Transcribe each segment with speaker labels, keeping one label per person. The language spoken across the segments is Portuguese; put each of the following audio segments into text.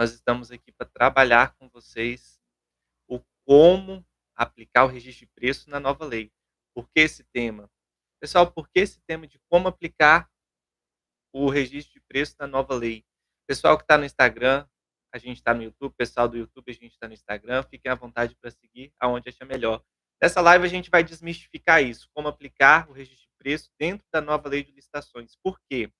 Speaker 1: nós estamos aqui para trabalhar com vocês o como aplicar o registro de preço na nova lei. Por que esse tema? Pessoal, por que esse tema de como aplicar o registro de preço na nova lei? Pessoal que está no Instagram, a gente está no YouTube, pessoal do YouTube, a gente está no Instagram, fiquem à vontade para seguir aonde achar melhor. Nessa live a gente vai desmistificar isso, como aplicar o registro de preço dentro da nova lei de licitações. Por quê?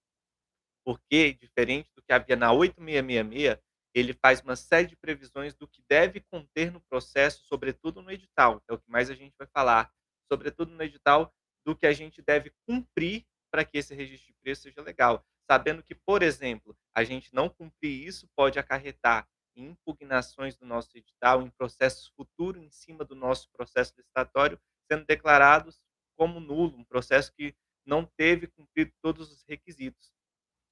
Speaker 1: Porque, diferente do que havia na 8666, ele faz uma série de previsões do que deve conter no processo, sobretudo no edital, é o que mais a gente vai falar, sobretudo no edital, do que a gente deve cumprir para que esse registro de preço seja legal. Sabendo que, por exemplo, a gente não cumprir isso pode acarretar em impugnações do nosso edital, em processos futuros em cima do nosso processo licitatório, sendo declarados como nulo, um processo que não teve cumprido todos os requisitos.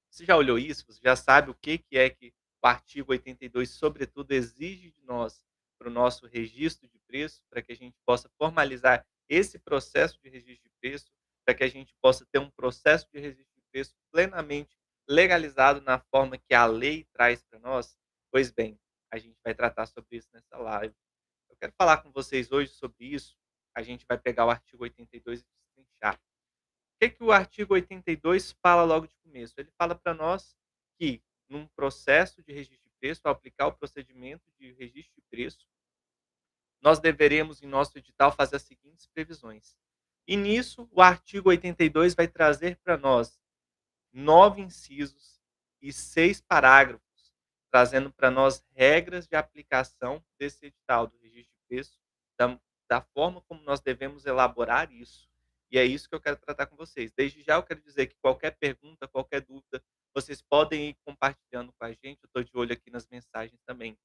Speaker 1: Você já olhou isso? Você já sabe o que é que o artigo 82, sobretudo, exige de nós para o nosso registro de preço, para que a gente possa formalizar esse processo de registro de preço, para que a gente possa ter um processo de registro de preço plenamente legalizado na forma que a lei traz para nós? Pois bem, a gente vai tratar sobre isso nessa live. Eu quero falar com vocês hoje sobre isso. A gente vai pegar o artigo 82 e destrinchar. O que o artigo 82 fala logo de começo? Ele fala para nós que, num processo de registro de preço, ao aplicar o procedimento de registro de preço, nós deveremos, em nosso edital, fazer as seguintes previsões. E nisso, o artigo 82 vai trazer para nós 9 incisos e 6 parágrafos, trazendo para nós regras de aplicação desse edital do registro de preço, da, da forma como nós devemos elaborar isso. E é isso que eu quero tratar com vocês. Desde já eu quero dizer que qualquer pergunta, qualquer dúvida, vocês podem ir compartilhando com a gente. Eu estou de olho aqui nas mensagens também.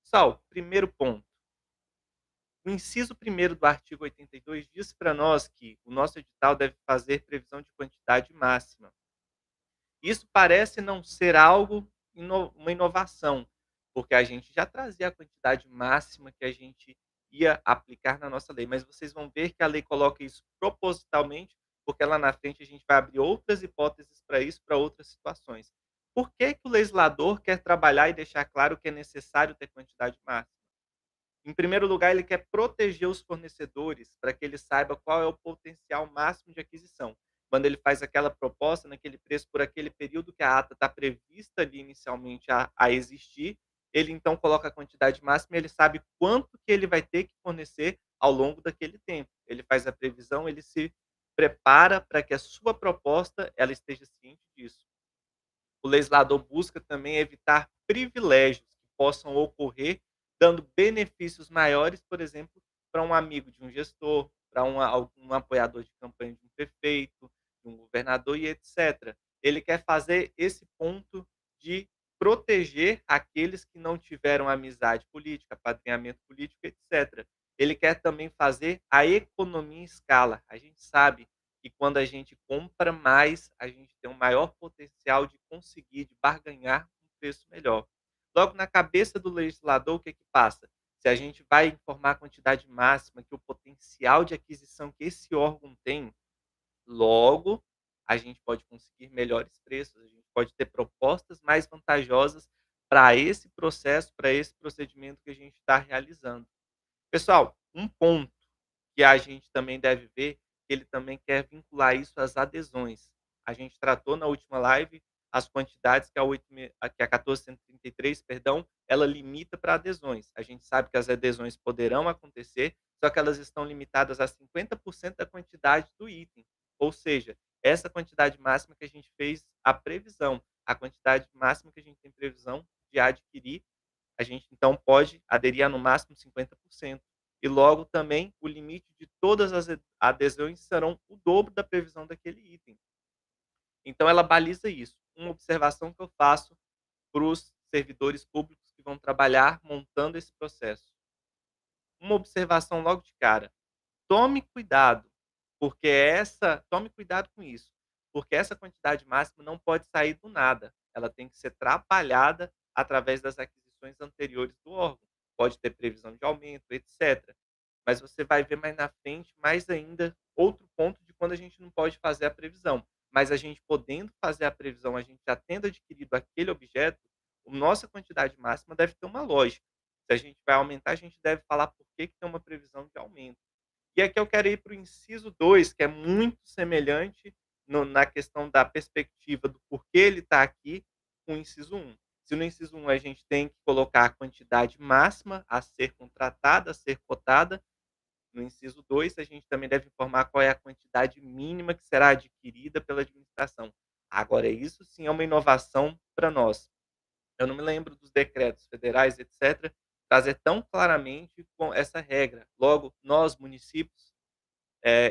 Speaker 1: Pessoal, primeiro ponto. O inciso primeiro do artigo 82 diz para nós que o nosso edital deve fazer previsão de quantidade máxima. Isso parece não ser algo, uma inovação, porque a gente já trazia a quantidade máxima que a gente ia aplicar na nossa lei, mas vocês vão ver que a lei coloca isso propositalmente, porque lá na frente a gente vai abrir outras hipóteses para isso, para outras situações. Por que que o legislador quer trabalhar e deixar claro que é necessário ter quantidade máxima? Em primeiro lugar, ele quer proteger os fornecedores para que ele saiba qual é o potencial máximo de aquisição. Quando ele faz aquela proposta naquele preço por aquele período que a ata está prevista ali inicialmente a existir, ele então coloca a quantidade máxima e ele sabe quanto que ele vai ter que fornecer ao longo daquele tempo. Ele faz a previsão, ele se prepara para que a sua proposta ela esteja ciente disso. O legislador busca também evitar privilégios que possam ocorrer, dando benefícios maiores, por exemplo, para um amigo de um gestor, para um apoiador de campanha de um prefeito, de um governador e etc. Ele quer fazer esse ponto de proteger aqueles que não tiveram amizade política, apadrinhamento político, etc. Ele quer também fazer a economia em escala. A gente sabe que quando a gente compra mais, a gente tem um maior potencial de conseguir, de barganhar um preço melhor. Logo, na cabeça do legislador, o que que passa? Se a gente vai informar a quantidade máxima, que o potencial de aquisição que esse órgão tem, logo, a gente pode conseguir melhores preços, a gente pode ter propostas mais vantajosas para esse processo, para esse procedimento que a gente está realizando. Pessoal, um ponto que a gente também deve ver, que ele também quer vincular isso às adesões. A gente tratou na última live as quantidades que a 1433, perdão, ela limita para adesões. A gente sabe que as adesões poderão acontecer, só que elas estão limitadas a 50% da quantidade do item. Ou seja, essa quantidade máxima que a gente fez a previsão, a quantidade máxima que a gente tem previsão de adquirir, a gente então pode aderir a no máximo 50%. E logo também o limite de todas as adesões serão o dobro da previsão daquele item. Então ela baliza isso. Uma observação que eu faço para os servidores públicos que vão trabalhar montando esse processo. Uma observação logo de cara. Tome cuidado, tome cuidado com isso, porque essa quantidade máxima não pode sair do nada. Ela tem que ser trabalhada através das aquisições anteriores do órgão. Pode ter previsão de aumento, etc. Mas você vai ver mais na frente, mais ainda, outro ponto de quando a gente não pode fazer a previsão. Mas a gente podendo fazer a previsão, a gente já tendo adquirido aquele objeto, a nossa quantidade máxima deve ter uma lógica. Se a gente vai aumentar, a gente deve falar por que que tem uma previsão de aumento. E aqui eu quero ir para o inciso 2, que é muito semelhante na questão da perspectiva do porquê ele está aqui com o inciso 1. Se no inciso 1 a gente tem que colocar a quantidade máxima a ser contratada, a ser cotada, no inciso 2 a gente também deve informar qual é a quantidade mínima que será adquirida pela administração. Agora, isso sim é uma inovação para nós. Eu não me lembro dos decretos federais, etc., trazer tão claramente com essa regra. Logo, nós, municípios,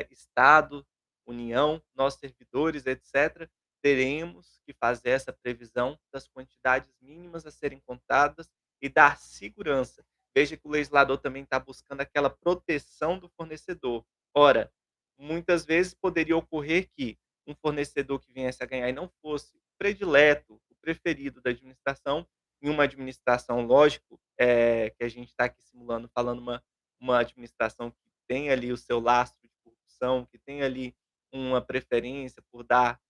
Speaker 1: Estado, União, nós servidores, etc., teremos que fazer essa previsão das quantidades mínimas a serem contadas e dar segurança. Veja que o legislador também está buscando aquela proteção do fornecedor. Ora, muitas vezes poderia ocorrer que um fornecedor que viesse a ganhar e não fosse o predileto, o preferido da administração, em uma administração, lógico, que a gente está aqui simulando, falando uma administração que tem ali o seu lastro de corrupção, que tem ali uma preferência por dar,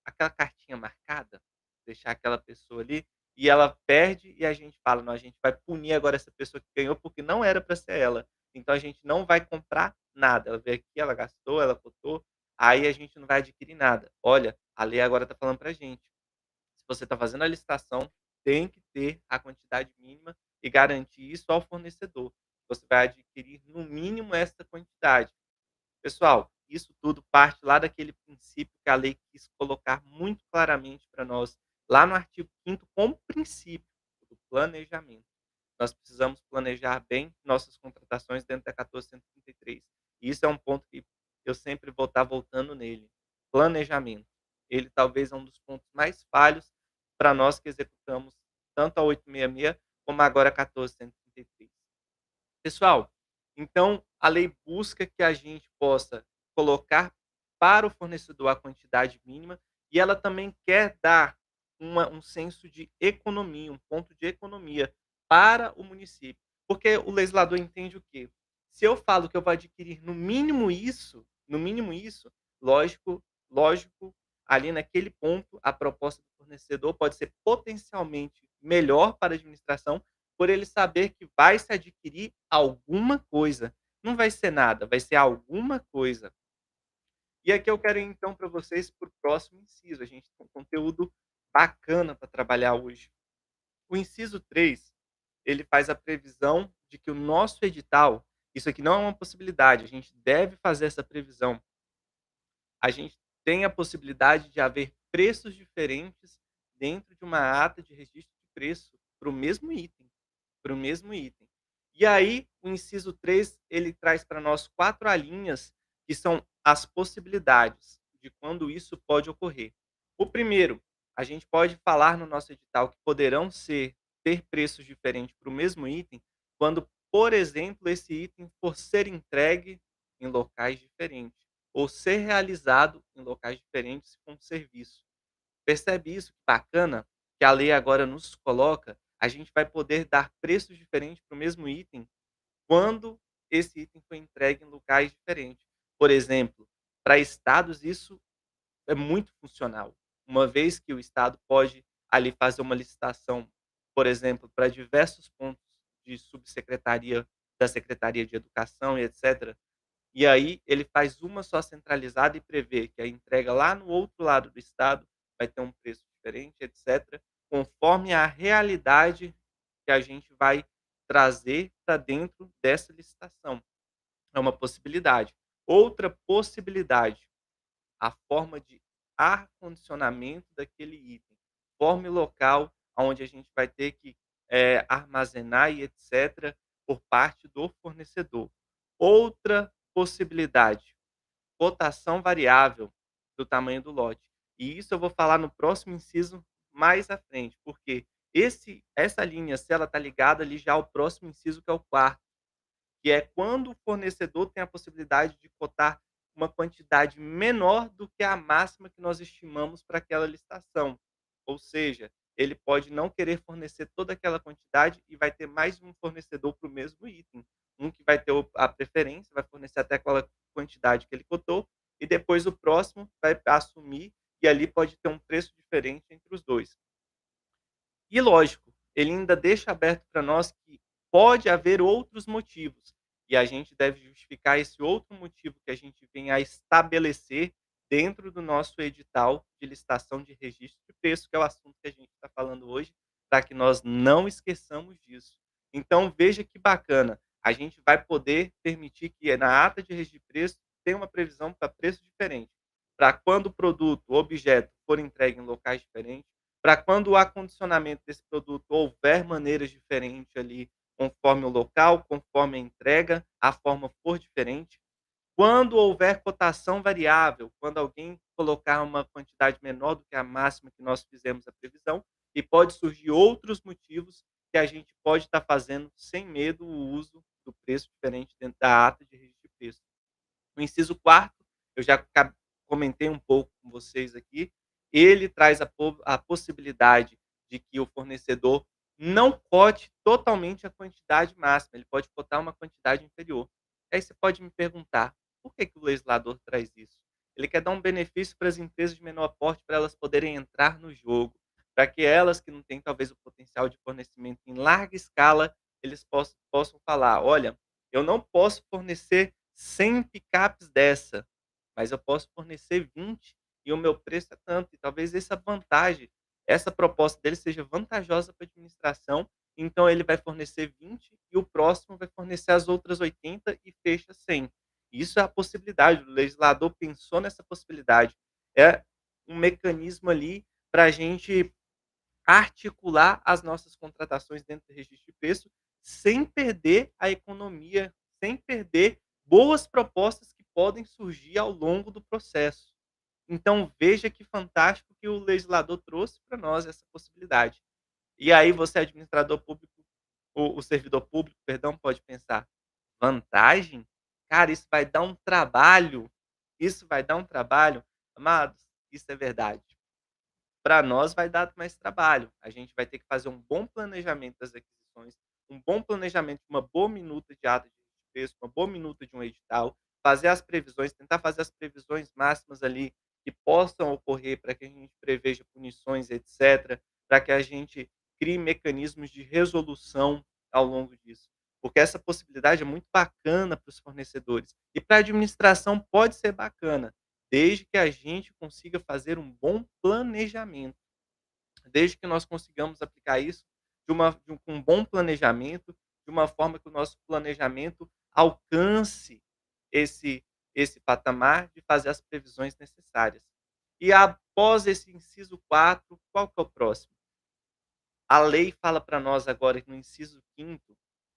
Speaker 1: aquela cartinha marcada, deixar aquela pessoa ali, e ela perde e a gente fala: "Não, a gente vai punir agora essa pessoa que ganhou, porque não era para ser ela. Então a gente não vai comprar nada. Ela veio aqui, ela gastou, ela cotou, aí a gente não vai adquirir nada". Olha, a lei agora está falando pra gente: se você está fazendo a licitação, tem que ter a quantidade mínima e garantir isso ao fornecedor. Você vai adquirir no mínimo essa quantidade. Pessoal, isso tudo parte lá daquele princípio que a lei quis colocar muito claramente para nós, lá no artigo 5º como princípio do planejamento. Nós precisamos planejar bem nossas contratações dentro da 1433. E isso é um ponto que eu sempre vou estar voltando nele. Planejamento. Ele talvez é um dos pontos mais falhos para nós que executamos tanto a 866 como agora a 1433. Pessoal, então a lei busca que a gente possa colocar para o fornecedor a quantidade mínima e ela também quer dar um senso de economia, um ponto de economia para o município. Porque o legislador entende o quê? Se eu falo que eu vou adquirir no mínimo isso, lógico, ali naquele ponto, a proposta do fornecedor pode ser potencialmente melhor para a administração, por ele saber que vai se adquirir alguma coisa. Não vai ser nada, vai ser alguma coisa. E aqui eu quero ir então para vocês para o próximo inciso. A gente tem um conteúdo bacana para trabalhar hoje. O inciso 3 ele faz a previsão de que o nosso edital, isso aqui não é uma possibilidade, a gente deve fazer essa previsão. A gente tem a possibilidade de haver preços diferentes dentro de uma ata de registro de preço para o mesmo item. E aí, o inciso 3 ele traz para nós 4 alíneas, que são as possibilidades de quando isso pode ocorrer. O primeiro, a gente pode falar no nosso edital que poderão ter preços diferentes para o mesmo item, quando, por exemplo, esse item for ser entregue em locais diferentes, ou ser realizado em locais diferentes com serviço. Percebe isso que bacana? Que a lei agora nos coloca, a gente vai poder dar preços diferentes para o mesmo item, quando esse item foi entregue em locais diferentes. Por exemplo, para estados isso é muito funcional, uma vez que o estado pode ali fazer uma licitação, por exemplo, para diversos pontos de subsecretaria da Secretaria de Educação e etcétera, e aí ele faz uma só centralizada e prevê que a entrega lá no outro lado do estado vai ter um preço diferente, etcétera, conforme a realidade que a gente vai trazer para dentro dessa licitação. É uma possibilidade. Outra possibilidade, a forma de ar-condicionamento daquele item, forma e local aonde a gente vai ter que, armazenar e etcétera, por parte do fornecedor. Outra possibilidade, cotação variável do tamanho do lote. E isso eu vou falar no próximo inciso mais à frente, porque essa linha, se ela está ligada ali já ao próximo inciso, que é o quarto, que é quando o fornecedor tem a possibilidade de cotar uma quantidade menor do que a máxima que nós estimamos para aquela licitação. Ou seja, ele pode não querer fornecer toda aquela quantidade e vai ter mais de um fornecedor para o mesmo item. Um que vai ter a preferência, vai fornecer até aquela quantidade que ele cotou, e depois o próximo vai assumir, e ali pode ter um preço diferente entre os dois. E lógico, ele ainda deixa aberto para nós que pode haver outros motivos, e a gente deve justificar esse outro motivo que a gente vem a estabelecer dentro do nosso edital de licitação de registro de preço, que é o assunto que a gente está falando hoje, para que nós não esqueçamos disso. Então veja que bacana, a gente vai poder permitir que na ata de registro de preço tenha uma previsão para preço diferente, para quando o produto, o objeto for entregue em locais diferentes, para quando o acondicionamento desse produto houver maneiras diferentes ali, conforme o local, conforme a entrega, a forma for diferente. Quando houver cotação variável, quando alguém colocar uma quantidade menor do que a máxima que nós fizemos a previsão, e pode surgir outros motivos que a gente pode estar fazendo sem medo o uso do preço diferente dentro da ata de registro de preço. O inciso quarto, eu já comentei um pouco com vocês aqui, ele traz a possibilidade de que o fornecedor não cote totalmente a quantidade máxima, ele pode cotar uma quantidade inferior. Aí você pode me perguntar, por que que o legislador traz isso? Ele quer dar um benefício para as empresas de menor porte, para elas poderem entrar no jogo, para que elas que não têm talvez o potencial de fornecimento em larga escala, eles possam falar: "Olha, eu não posso fornecer 100 picapes dessa, mas eu posso fornecer 20 e o meu preço é tanto". E talvez essa proposta dele seja vantajosa para a administração, então ele vai fornecer 20 e o próximo vai fornecer as outras 80 e fecha 100. Isso é a possibilidade, o legislador pensou nessa possibilidade. É um mecanismo ali para a gente articular as nossas contratações dentro do registro de preço, sem perder a economia, sem perder boas propostas que podem surgir ao longo do processo. Então veja que fantástico que o legislador trouxe para nós essa possibilidade. E aí você, administrador público, o servidor público, perdão, pode pensar: "Vantagem? Cara, isso vai dar um trabalho, isso vai dar um trabalho". Amados, isso é verdade. Para nós vai dar mais trabalho. A gente vai ter que fazer um bom planejamento das aquisições, um bom planejamento, uma boa minuta de ata de preço, uma boa minuta de um edital, fazer as previsões, tentar fazer as previsões máximas ali que possam ocorrer para que a gente preveja punições, etc, para que a gente crie mecanismos de resolução ao longo disso. Porque essa possibilidade é muito bacana para os fornecedores. E para a administração pode ser bacana, desde que a gente consiga fazer um bom planejamento, desde que nós consigamos aplicar isso com um bom planejamento, de uma forma que o nosso planejamento alcance esse esse patamar de fazer as previsões necessárias. E após esse inciso 4, qual que é o próximo? A lei fala para nós agora no inciso 5º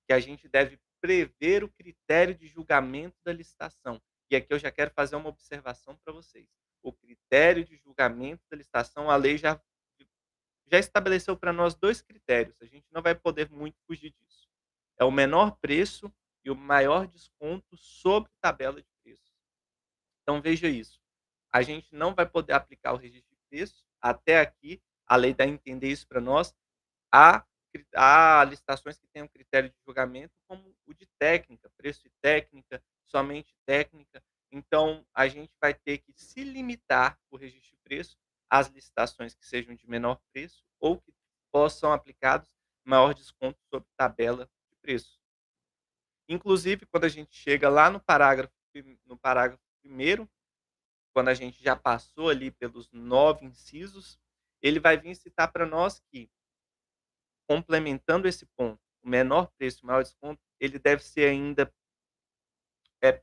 Speaker 1: que a gente deve prever o critério de julgamento da licitação. E aqui eu já quero fazer uma observação para vocês. O critério de julgamento da licitação, a lei já estabeleceu para nós 2 critérios, a gente não vai poder muito fugir disso. É o menor preço e o maior desconto sobre tabela de preços. Então veja isso, a gente não vai poder aplicar o registro de preços, até aqui a lei dá a entender isso para nós, há licitações que têm um critério de julgamento como o de técnica, preço e técnica, somente técnica. Então, a gente vai ter que se limitar, o registro de preço, às licitações que sejam de menor preço ou que possam aplicados maior desconto sobre tabela de preço. Inclusive, quando a gente chega lá no parágrafo 1º, quando a gente já passou ali pelos 9 incisos, ele vai vir citar para nós que, complementando esse ponto, o menor preço, o maior desconto, ele deve ser ainda,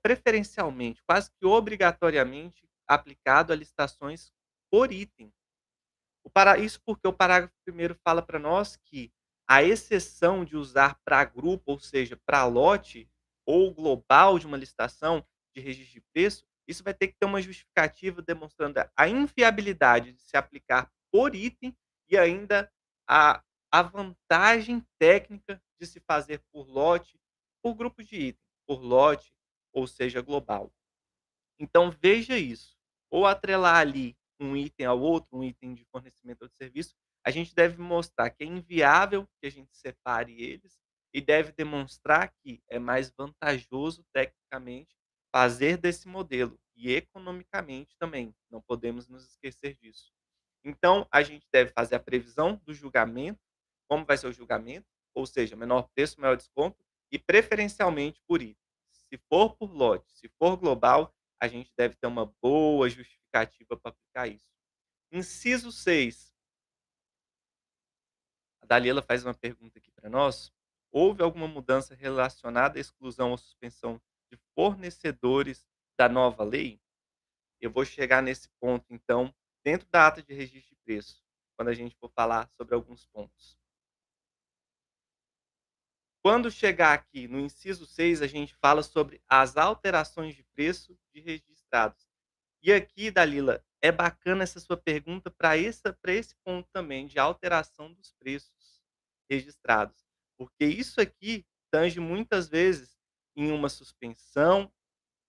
Speaker 1: preferencialmente, quase que obrigatoriamente aplicado a licitações por item. Isso porque o parágrafo 1º fala para nós que a exceção de usar para grupo, ou seja, para lote ou global de uma licitação de registro de preço, isso vai ter que ter uma justificativa demonstrando a inviabilidade de se aplicar por item e ainda a a vantagem técnica de se fazer por lote, por grupo de item, por lote, ou seja, global. Então veja isso, ou atrelar ali um item ao outro, um item de fornecimento ou de serviço, a gente deve mostrar que é inviável que a gente separe eles e deve demonstrar que é mais vantajoso tecnicamente fazer desse modelo e economicamente também, não podemos nos esquecer disso. Então a gente deve fazer a previsão do julgamento, como vai ser o julgamento, ou seja, menor preço, maior desconto, e preferencialmente por item. Se for por lote, se for global, a gente deve ter uma boa justificativa para aplicar isso. Inciso 6, a Dalila faz uma pergunta aqui para nós. Houve alguma mudança relacionada à exclusão ou suspensão de fornecedores da nova lei? Eu vou chegar nesse ponto, então, dentro da ata de registro de preço, quando a gente for falar sobre alguns pontos. Quando chegar aqui no inciso 6, a gente fala sobre as alterações de preço de registrados. E aqui, Dalila, é bacana essa sua pergunta para esse ponto também de alteração dos preços registrados, porque isso aqui tange muitas vezes em uma suspensão,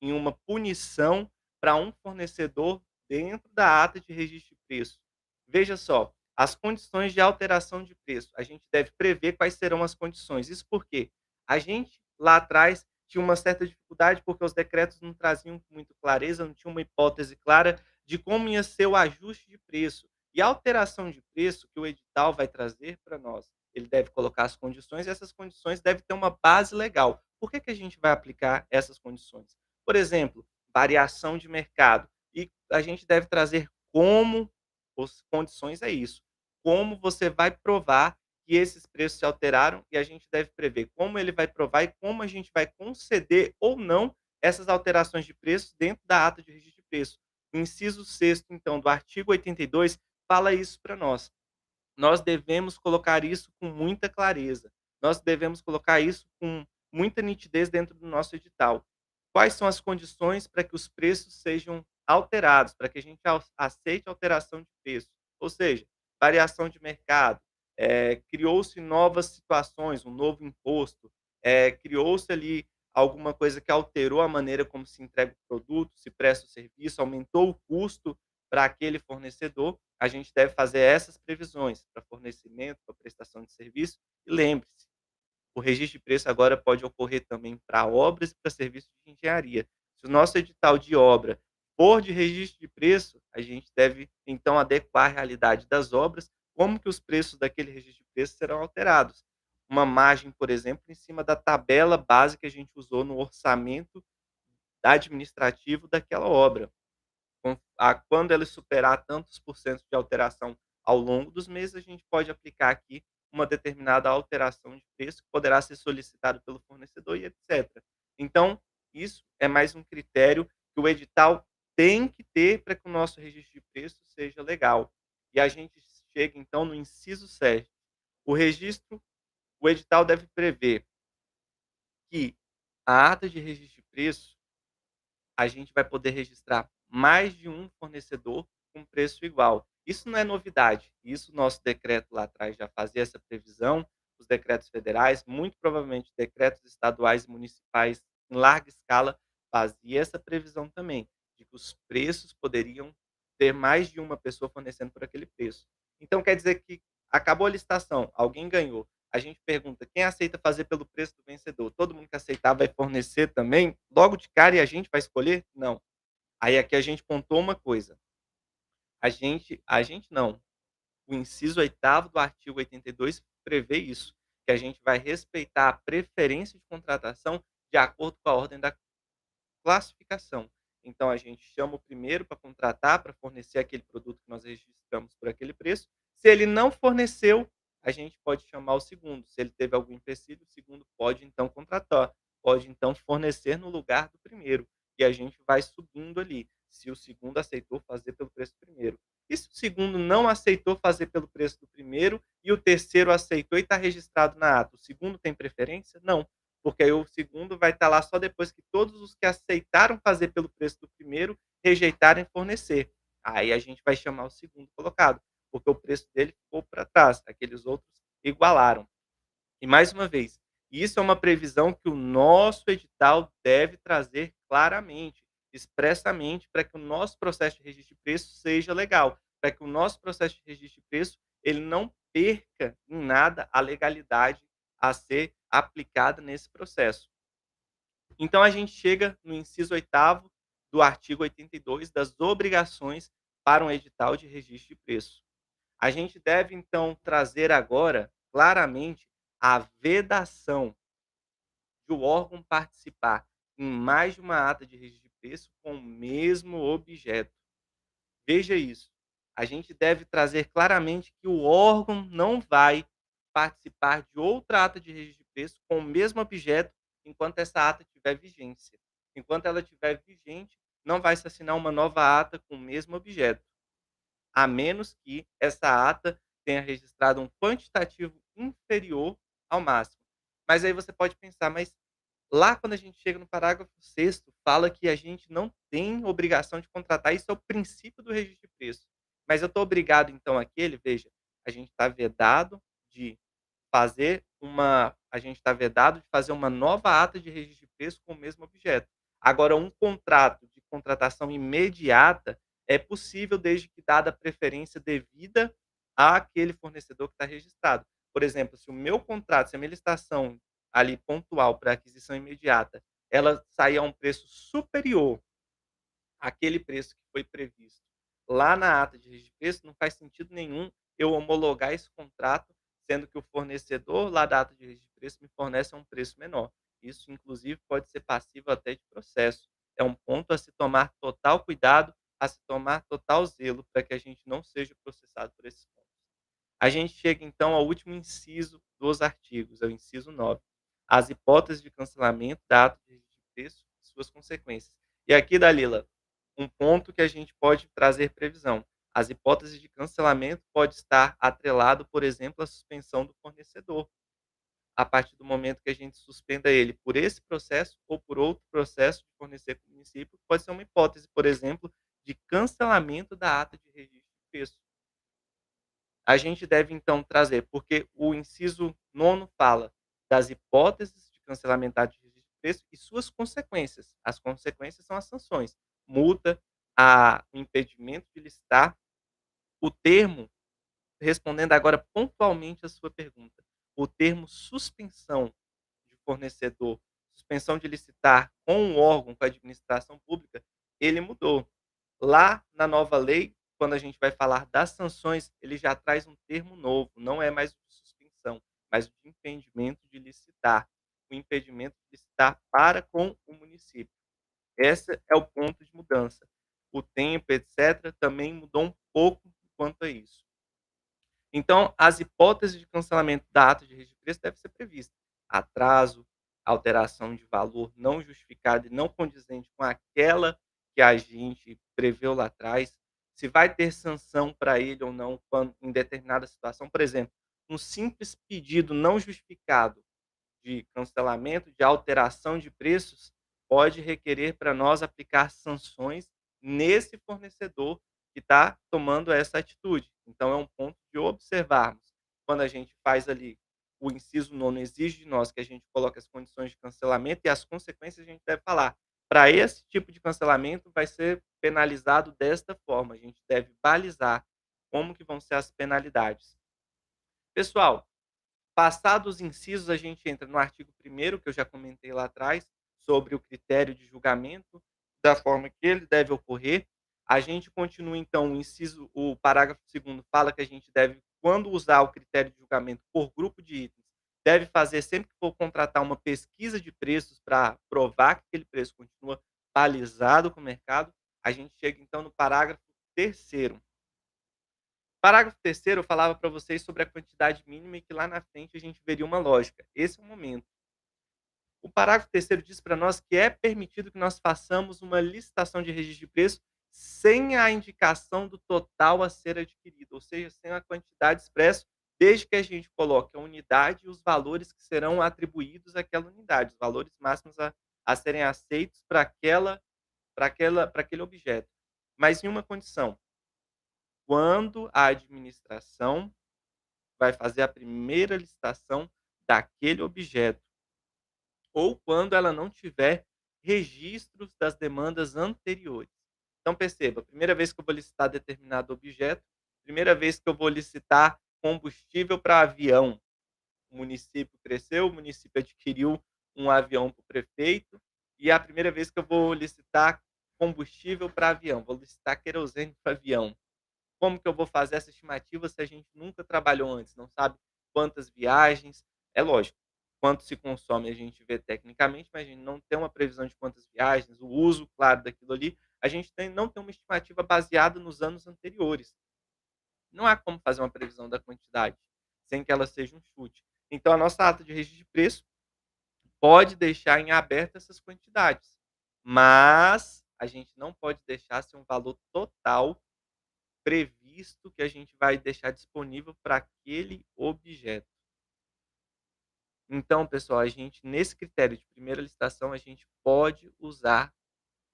Speaker 1: em uma punição para um fornecedor dentro da ata de registro de preço. Veja só, as condições de alteração de preço, a gente deve prever quais serão as condições. Isso porque a gente lá atrás tinha uma certa dificuldade porque os decretos não traziam com muita clareza, não tinha uma hipótese clara de como ia ser o ajuste de preço. E a alteração de preço que o edital vai trazer para nós, ele deve colocar as condições e essas condições devem ter uma base legal. Por que a gente vai aplicar essas condições? Por exemplo, variação de mercado. E a gente deve trazer como as condições é isso. Como você vai provar que esses preços se alteraram e a gente deve prever como ele vai provar e como a gente vai conceder ou não essas alterações de preço dentro da ata de registro de preço. O inciso 6º, então, do artigo 82 fala isso para nós. Nós devemos colocar isso com muita clareza. Nós devemos colocar isso com muita nitidez dentro do nosso edital. Quais são as condições para que os preços sejam alterados, para que a gente aceite a alteração de preço? Ou seja, variação de mercado, criou-se novas situações, um novo imposto, criou-se ali alguma coisa que alterou a maneira como se entrega o produto, se presta o serviço, aumentou o custo para aquele fornecedor, a gente deve fazer essas previsões para fornecimento, para prestação de serviço. E lembre-se, o registro de preço agora pode ocorrer também para obras e para serviços de engenharia. Se o nosso edital de obra for de registro de preço, a gente deve então adequar a realidade das obras, como que os preços daquele registro de preço serão alterados. Uma margem, por exemplo, em cima da tabela base que a gente usou no orçamento administrativo daquela obra. Quando ela superar tantos por cento de alteração ao longo dos meses, a gente pode aplicar aqui uma determinada alteração de preço que poderá ser solicitado pelo fornecedor e etc. Então, isso é mais um critério que o edital tem que ter para que o nosso registro de preço seja legal. E a gente chega então no inciso 7. O registro, o edital deve prever que a ata de registro de preço a gente vai poder registrar mais de um fornecedor com preço igual. Isso não é novidade, isso o nosso decreto lá atrás já fazia essa previsão, os decretos federais, muito provavelmente decretos estaduais e municipais em larga escala fazia essa previsão também, de que os preços poderiam ter mais de uma pessoa fornecendo por aquele preço. Então quer dizer que acabou a licitação, alguém ganhou, a gente pergunta: quem aceita fazer pelo preço do vencedor? Todo mundo que aceitar vai fornecer também, logo de cara, e a gente vai escolher? Não. Aí aqui a gente pontuou uma coisa, a gente não, o inciso 8º do artigo 82 prevê isso, que a gente vai respeitar a preferência de contratação de acordo com a ordem da classificação. Então a gente chama o primeiro para contratar, para fornecer aquele produto que nós registramos por aquele preço. Se ele não forneceu, a gente pode chamar o segundo. Se ele teve algum empecilho, o segundo pode então contratar, pode então fornecer no lugar do primeiro. E a gente vai subindo ali, se o segundo aceitou fazer pelo preço do primeiro. E se o segundo não aceitou fazer pelo preço do primeiro e o terceiro aceitou e está registrado na ata, o segundo tem preferência? Não, porque aí o segundo vai estar lá só depois que todos os que aceitaram fazer pelo preço do primeiro rejeitarem fornecer. Aí a gente vai chamar o segundo colocado, porque o preço dele ficou para trás, aqueles outros igualaram. E mais uma vez, isso é uma previsão que o nosso edital deve trazer claramente, expressamente, para que o nosso processo de registro de preço seja legal, para que o nosso processo de registro de preço ele não perca em nada a legalidade a ser aplicada nesse processo. Então a gente chega no inciso 8º do artigo 82 das obrigações para um edital de registro de preço. A gente deve então trazer agora claramente a vedação de o órgão participar em mais de uma ata de registro de preço com o mesmo objeto. Veja isso. A gente deve trazer claramente que o órgão não vai participar de outra ata de registro de preço com o mesmo objeto enquanto essa ata tiver vigência. Enquanto ela estiver vigente, não vai se assinar uma nova ata com o mesmo objeto, a menos que essa ata tenha registrado um quantitativo inferior ao máximo. Mas aí você pode pensar, mas lá quando a gente chega no parágrafo 6º, fala que a gente não tem obrigação de contratar, isso é o princípio do registro de preço. Mas eu estou obrigado então aquele, veja, a gente está vedado de fazer uma nova ata de registro de preço com o mesmo objeto. Agora, um contrato de contratação imediata é possível desde que dada a preferência devida àquele fornecedor que está registrado. Por exemplo, se o meu contrato, se a minha licitação ali pontual para aquisição imediata, ela sair a um preço superior àquele preço que foi previsto lá na ata de registro de preço, não faz sentido nenhum eu homologar esse contrato, sendo que o fornecedor lá da ata de registro de preço me fornece a um preço menor. Isso, inclusive, pode ser passível até de processo. É um ponto a se tomar total cuidado, a se tomar total zelo, para que a gente não seja processado por esses pontos. A gente chega então ao último inciso dos artigos, é o inciso 9. As hipóteses de cancelamento da ata de registro de preço e suas consequências. E aqui, Dalila, um ponto que a gente pode trazer previsão. As hipóteses de cancelamento pode estar atrelado, por exemplo, à suspensão do fornecedor. A partir do momento que a gente suspenda ele por esse processo ou por outro processo de fornecer com o município, pode ser uma hipótese, por exemplo, de cancelamento da ata de registro de preço. A gente deve então trazer, porque o inciso 9º fala das hipóteses de cancelamento de registro de preço e suas consequências. As consequências são as sanções, multa, o impedimento de licitar. O termo, respondendo agora pontualmente a sua pergunta, o termo suspensão de fornecedor, suspensão de licitar com o órgão, com a administração pública, ele mudou. Lá na nova lei, quando a gente vai falar das sanções, ele já traz um termo novo, não é mais o de suspensão, mas o de impedimento de licitar. O impedimento de licitar para com o município. Esse é o ponto de mudança. O tempo, etc., também mudou um pouco quanto a isso. Então, as hipóteses de cancelamento da ata de registro de preço devem ser previstas. Atraso, alteração de valor não justificada e não condizente com aquela que a gente preveu lá atrás, se vai ter sanção para ele ou não quando, em determinada situação. Por exemplo, um simples pedido não justificado de cancelamento, de alteração de preços, pode requerer para nós aplicar sanções nesse fornecedor que está tomando essa atitude. Então é um ponto de observarmos. Quando a gente faz ali o inciso 9º exige de nós que a gente coloque as condições de cancelamento e as consequências a gente deve falar. Para esse tipo de cancelamento vai ser penalizado desta forma, a gente deve balizar como que vão ser as penalidades. Pessoal, passados os incisos, a gente entra no artigo 1º, que eu já comentei lá atrás, sobre o critério de julgamento, da forma que ele deve ocorrer. A gente continua, então, o parágrafo 2º fala que a gente deve, quando usar o critério de julgamento por grupo de itens, deve fazer sempre que for contratar uma pesquisa de preços para provar que aquele preço continua balizado com o mercado. A gente chega, então, no parágrafo 3º. Parágrafo 3º eu falava para vocês sobre a quantidade mínima e que lá na frente a gente veria uma lógica. Esse é o momento. O parágrafo 3º diz para nós que é permitido que nós façamos uma licitação de registro de preço sem a indicação do total a ser adquirido, ou seja, sem a quantidade expressa, desde que a gente coloque a unidade e os valores que serão atribuídos àquela unidade, os valores máximos a serem aceitos para aquele objeto. Mas em uma condição, quando a administração vai fazer a primeira licitação daquele objeto, ou quando ela não tiver registros das demandas anteriores. Então perceba, primeira vez que eu vou licitar determinado objeto, primeira vez que eu vou licitar combustível para avião, o município cresceu, o município adquiriu um avião para o prefeito, e é a primeira vez que eu vou licitar combustível para avião, vou licitar querosene para avião. Como que eu vou fazer essa estimativa se a gente nunca trabalhou antes, não sabe quantas viagens. É lógico, quanto se consome a gente vê tecnicamente, mas a gente não tem uma previsão de quantas viagens, o uso, claro, daquilo ali. A gente não tem uma estimativa baseada nos anos anteriores. Não há como fazer uma previsão da quantidade sem que ela seja um chute. Então, a nossa ata de registro de preço pode deixar em aberto essas quantidades, mas a gente não pode deixar ser um valor total previsto que a gente vai deixar disponível para aquele objeto. Então, pessoal, a gente nesse critério de primeira licitação, a gente pode usar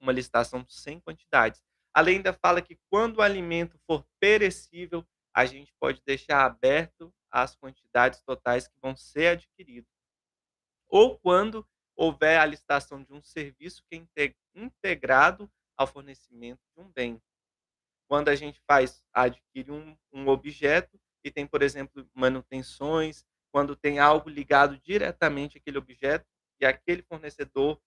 Speaker 1: uma licitação sem quantidades. A lei ainda fala que quando o alimento for perecível, a gente pode deixar aberto as quantidades totais que vão ser adquiridas. Ou quando houver a licitação de um serviço que é integrado ao fornecimento de um bem. Quando a gente adquire um objeto e tem, por exemplo, manutenções, quando tem algo ligado diretamente àquele objeto e aquele fornecedor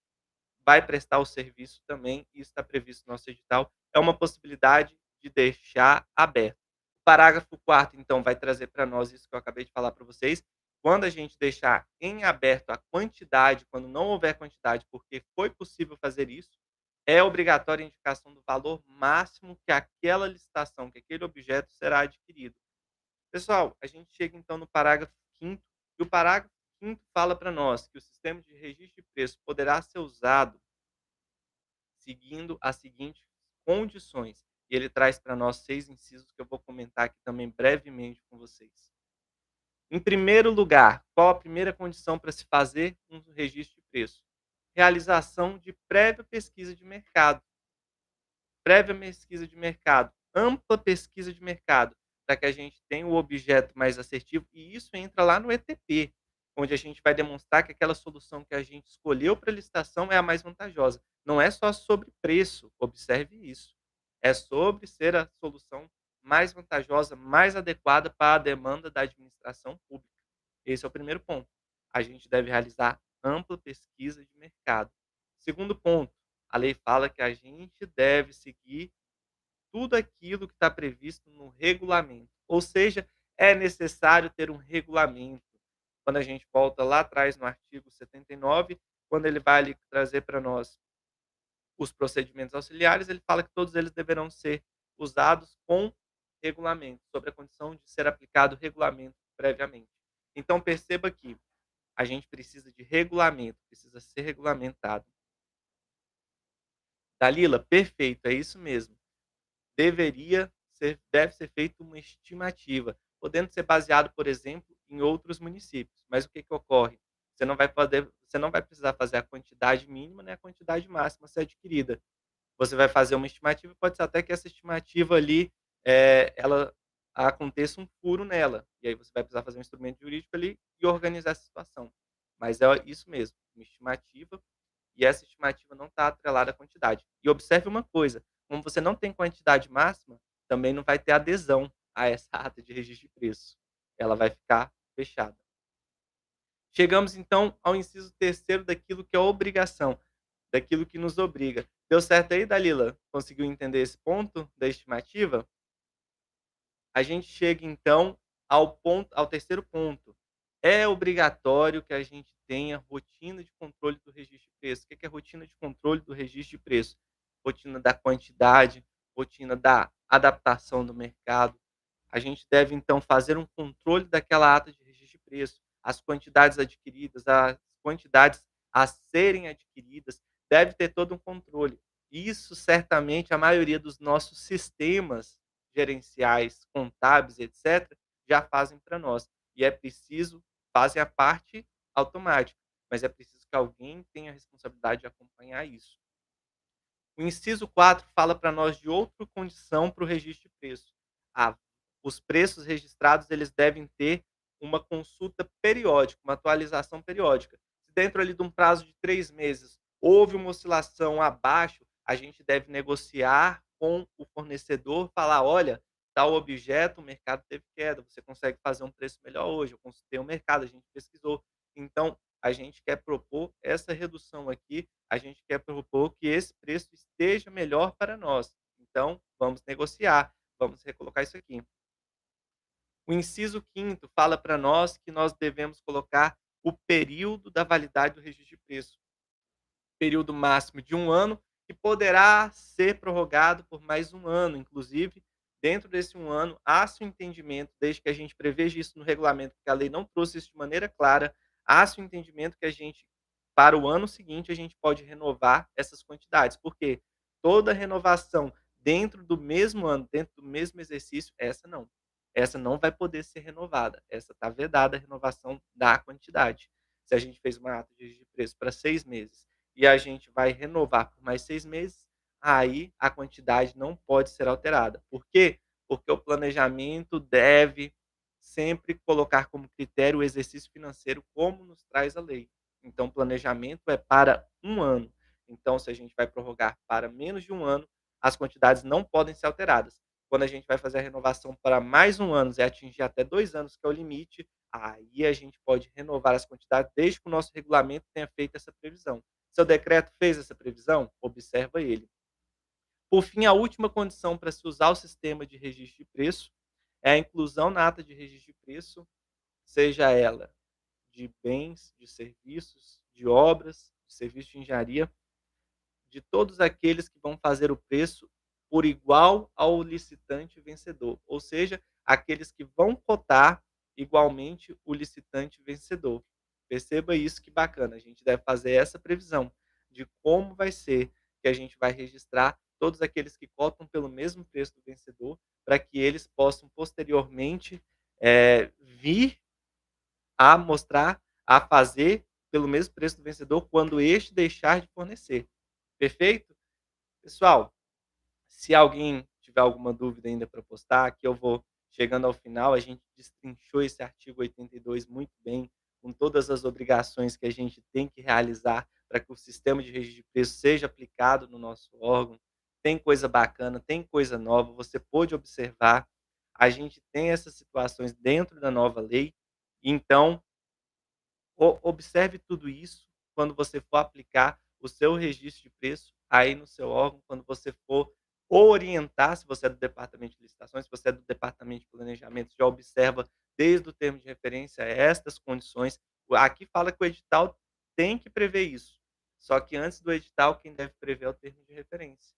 Speaker 1: vai prestar o serviço também, isso está previsto no nosso edital, é uma possibilidade de deixar aberto. O parágrafo 4º, então, vai trazer para nós isso que eu acabei de falar para vocês. Quando a gente deixar em aberto a quantidade, quando não houver quantidade, porque foi possível fazer isso, é obrigatória a indicação do valor máximo que aquela licitação, que aquele objeto será adquirido. Pessoal, a gente chega então no parágrafo 5º, e o parágrafo 5º fala para nós que o sistema de registro de preço poderá ser usado seguindo as seguintes condições. E ele traz para nós 6 incisos que eu vou comentar aqui também brevemente com vocês. Em primeiro lugar, qual a primeira condição para se fazer um registro de preço? Realização de prévia pesquisa de mercado. Prévia pesquisa de mercado, ampla pesquisa de mercado, para que a gente tenha o objeto mais assertivo, e isso entra lá no ETP, onde a gente vai demonstrar que aquela solução que a gente escolheu para licitação é a mais vantajosa. Não é só sobre preço, observe isso. É sobre ser a solução mais vantajosa, mais adequada para a demanda da administração pública. Esse é o primeiro ponto. A gente deve realizar ampla pesquisa de mercado. Segundo ponto, a lei fala que a gente deve seguir tudo aquilo que está previsto no regulamento. Ou seja, é necessário ter um regulamento. Quando a gente volta lá atrás no artigo 79, quando ele vai ali trazer para nós os procedimentos auxiliares, ele fala que todos eles deverão ser usados com regulamento, sobre a condição de ser aplicado regulamento previamente. Então perceba que a gente precisa de regulamento, precisa ser regulamentado. Dalila, perfeito, é isso mesmo. Deve ser feita uma estimativa, podendo ser baseado, por exemplo, em outros municípios. Mas o que que ocorre? Você não vai precisar fazer a quantidade mínima, nem a quantidade máxima a ser adquirida. Você vai fazer uma estimativa, pode ser até que essa estimativa ali, ela aconteça um furo nela, e aí você vai precisar fazer um instrumento jurídico ali e organizar essa situação. Mas é isso mesmo, uma estimativa, e essa estimativa não está atrelada à quantidade. E observe uma coisa, como você não tem quantidade máxima, também não vai ter adesão a essa ata de registro de preço. Ela vai ficar fechada. Chegamos então ao inciso terceiro daquilo que é obrigação, daquilo que nos obriga. Deu certo aí, Dalila? Conseguiu entender esse ponto da estimativa? A gente chega então ao terceiro ponto. É obrigatório que a gente tenha rotina de controle do registro de preço. O que é rotina de controle do registro de preço? Rotina da quantidade, rotina da adaptação do mercado. A gente deve então fazer um controle daquela ata de registro de preço, as quantidades adquiridas, as quantidades a serem adquiridas, deve ter todo um controle. Isso certamente a maioria dos nossos sistemas gerenciais, contábeis, etc., já fazem para nós. E é preciso, fazem a parte automática, mas é preciso que alguém tenha a responsabilidade de acompanhar isso. O inciso 4 fala para nós de outra condição para o registro de preço. Ah, os preços registrados eles devem ter uma consulta periódica, uma atualização periódica. Se dentro ali de um prazo de 3 meses houve uma oscilação abaixo, a gente deve negociar com o fornecedor, falar, olha, tal objeto, o mercado teve queda, você consegue fazer um preço melhor hoje, eu consultei o mercado, a gente pesquisou. Então, a gente quer propor essa redução aqui, a gente quer propor que esse preço esteja melhor para nós. Então, vamos negociar, vamos recolocar isso aqui. O inciso quinto fala para nós que nós devemos colocar o período da validade do registro de preço, período máximo de um ano, que poderá ser prorrogado por mais um ano. Inclusive, dentro desse um ano, há-se um entendimento, desde que a gente preveja isso no regulamento, porque a lei não trouxe isso de maneira clara, há-se um entendimento que a gente, para o ano seguinte, a gente pode renovar essas quantidades. Porque toda renovação dentro do mesmo ano, dentro do mesmo exercício, essa não. Essa não vai poder ser renovada. Essa está vedada a renovação da quantidade. Se a gente fez uma ata de registro de preço para 6 meses e a gente vai renovar por mais 6 meses, aí a quantidade não pode ser alterada. Por quê? Porque o planejamento deve sempre colocar como critério o exercício financeiro, como nos traz a lei. Então, o planejamento é para um ano. Então, se a gente vai prorrogar para menos de um ano, as quantidades não podem ser alteradas. Quando a gente vai fazer a renovação para mais um ano e atingir até 2 anos, que é o limite, aí a gente pode renovar as quantidades, desde que o nosso regulamento tenha feito essa previsão. Seu decreto fez essa previsão? Observa ele. Por fim, a última condição para se usar o sistema de registro de preço é a inclusão na ata de registro de preço, seja ela de bens, de serviços, de obras, de serviços de engenharia, de todos aqueles que vão fazer o preço por igual ao licitante vencedor, ou seja, aqueles que vão cotar igualmente o licitante vencedor. Perceba isso, que bacana, a gente deve fazer essa previsão de como vai ser que a gente vai registrar todos aqueles que cotam pelo mesmo preço do vencedor, para que eles possam posteriormente vir a mostrar, a fazer pelo mesmo preço do vencedor quando este deixar de fornecer. Perfeito? Pessoal, se alguém tiver alguma dúvida ainda para postar, aqui eu vou chegando ao final. A gente destrinchou esse artigo 82 muito bem, com todas as obrigações que a gente tem que realizar para que o sistema de registro de preço seja aplicado no nosso órgão. Tem coisa bacana, tem coisa nova, você pôde observar. A gente tem essas situações dentro da nova lei, então observe tudo isso quando você for aplicar o seu registro de preço aí no seu órgão, quando você for orientar, se você é do departamento de licitações, se você é do departamento de planejamento, já observa desde o termo de referência estas condições. Aqui fala que o edital tem que prever isso. Só que antes do edital, quem deve prever é o termo de referência.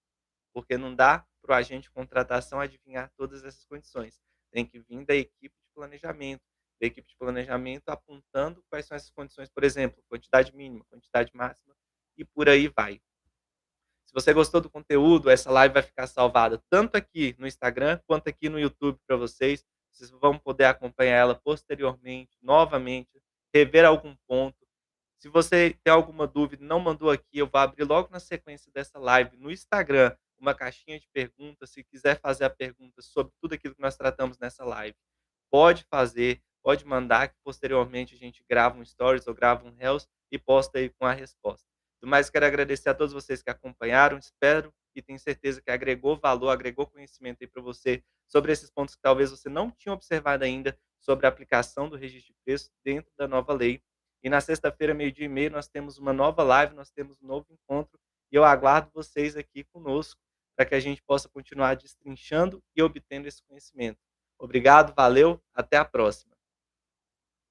Speaker 1: Porque não dá para o agente de contratação adivinhar todas essas condições. Tem que vir da equipe de planejamento, da equipe de planejamento apontando quais são essas condições, por exemplo, quantidade mínima, quantidade máxima e por aí vai. Se você gostou do conteúdo, essa live vai ficar salvada tanto aqui no Instagram quanto aqui no YouTube para vocês. Vocês vão poder acompanhar ela posteriormente, novamente, rever algum ponto. Se você tem alguma dúvida, não mandou aqui, eu vou abrir logo na sequência dessa live no Instagram uma caixinha de perguntas. Se quiser fazer a pergunta sobre tudo aquilo que nós tratamos nessa live, pode fazer, pode mandar, que posteriormente a gente grava um stories ou grava um reels e posta aí com a resposta. Do mais, quero agradecer a todos vocês que acompanharam. Espero e tenho certeza que agregou valor, agregou conhecimento aí para você sobre esses pontos que talvez você não tinha observado ainda sobre a aplicação do registro de preço dentro da nova lei. E na sexta-feira, meio-dia e meio, nós temos uma nova live, nós temos um novo encontro e eu aguardo vocês aqui conosco para que a gente possa continuar destrinchando e obtendo esse conhecimento. Obrigado, valeu, até a próxima.